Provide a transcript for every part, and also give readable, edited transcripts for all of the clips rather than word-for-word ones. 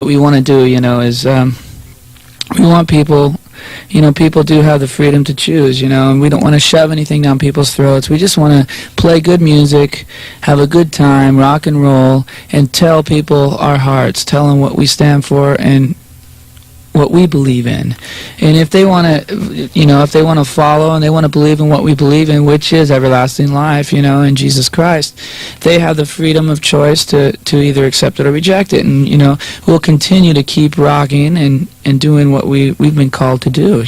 What we want to do, is we want people, people do have the freedom to choose, and we don't want to shove anything down people's throats. We just want to play good music, have a good time, rock and roll, and tell people our hearts, tell them what we stand for and what we believe in. And if they want to, if they want to follow and they want to believe in what we believe in, which is everlasting life, in Jesus Christ, they have the freedom of choice to either accept it or reject it. And, we'll continue to keep rocking and doing what we've been called to do,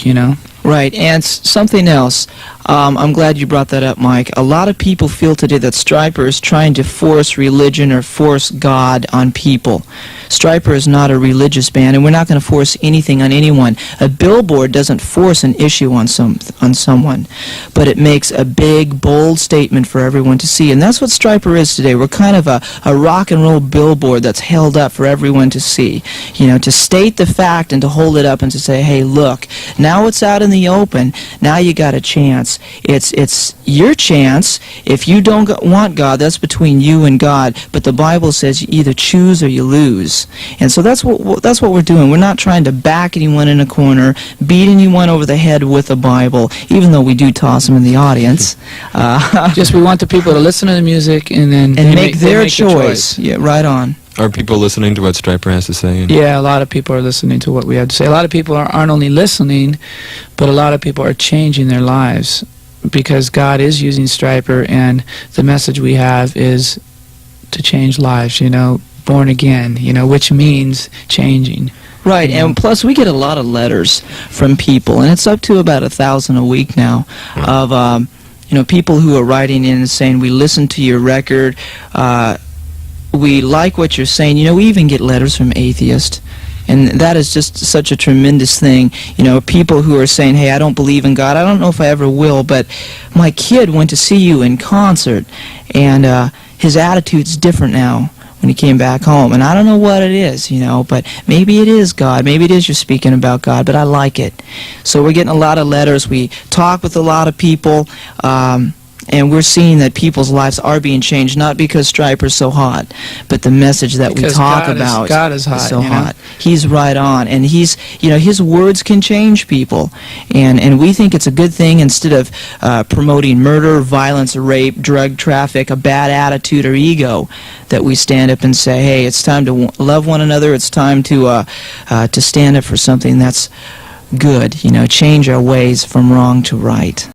Right, and something else. I'm glad you brought that up, Mike. A lot of people feel today that Stryper is trying to force religion or force God on people. Stryper is not a religious band, and we're not going to force anything on anyone. A billboard doesn't force an issue on someone, but it makes a big, bold statement for everyone to see, and that's what Stryper is today. We're kind of a rock and roll billboard that's held up for everyone to see. To state the fact and to hold it up and to say, hey, look, now it's out in the open. Now you got a chance. It's your chance. If you don't want God, that's between you and God. But the Bible says you either choose or you lose. And so that's what we're doing. We're not trying to back anyone in a corner, beat anyone over the head with a Bible, even though we do toss them in the audience. Just we want the people to listen to the music and then make their choice. Yeah, right on. Are people listening to what Stryper has to say? Yeah, a lot of people are listening to what we have to say. A lot of people aren't only listening, but a lot of people are changing their lives because God is using Stryper, and the message we have is to change lives, born again, which means changing. Right, and plus we get a lot of letters from people, and it's up to about 1,000 a week now, of people who are writing in and saying, we listened to your record, we like what you're saying. We even get letters from atheists, and that is just such a tremendous thing. People who are saying, hey, I don't believe in God, I don't know if I ever will, but my kid went to see you in concert, and his attitude's different now when he came back home, and I don't know what it is, but maybe it is God, maybe it is you're speaking about God, but I like it. So we're getting a lot of letters, we talk with a lot of people, and we're seeing that people's lives are being changed, not because Stryper's so hot, but the message that we talk about. God is hot, so hot. He's right on, and he's, his words can change people, and we think it's a good thing instead of promoting murder, violence, rape, drug traffic, a bad attitude or ego, that we stand up and say, hey, it's time to love one another. It's time to stand up for something that's good. Change our ways from wrong to right.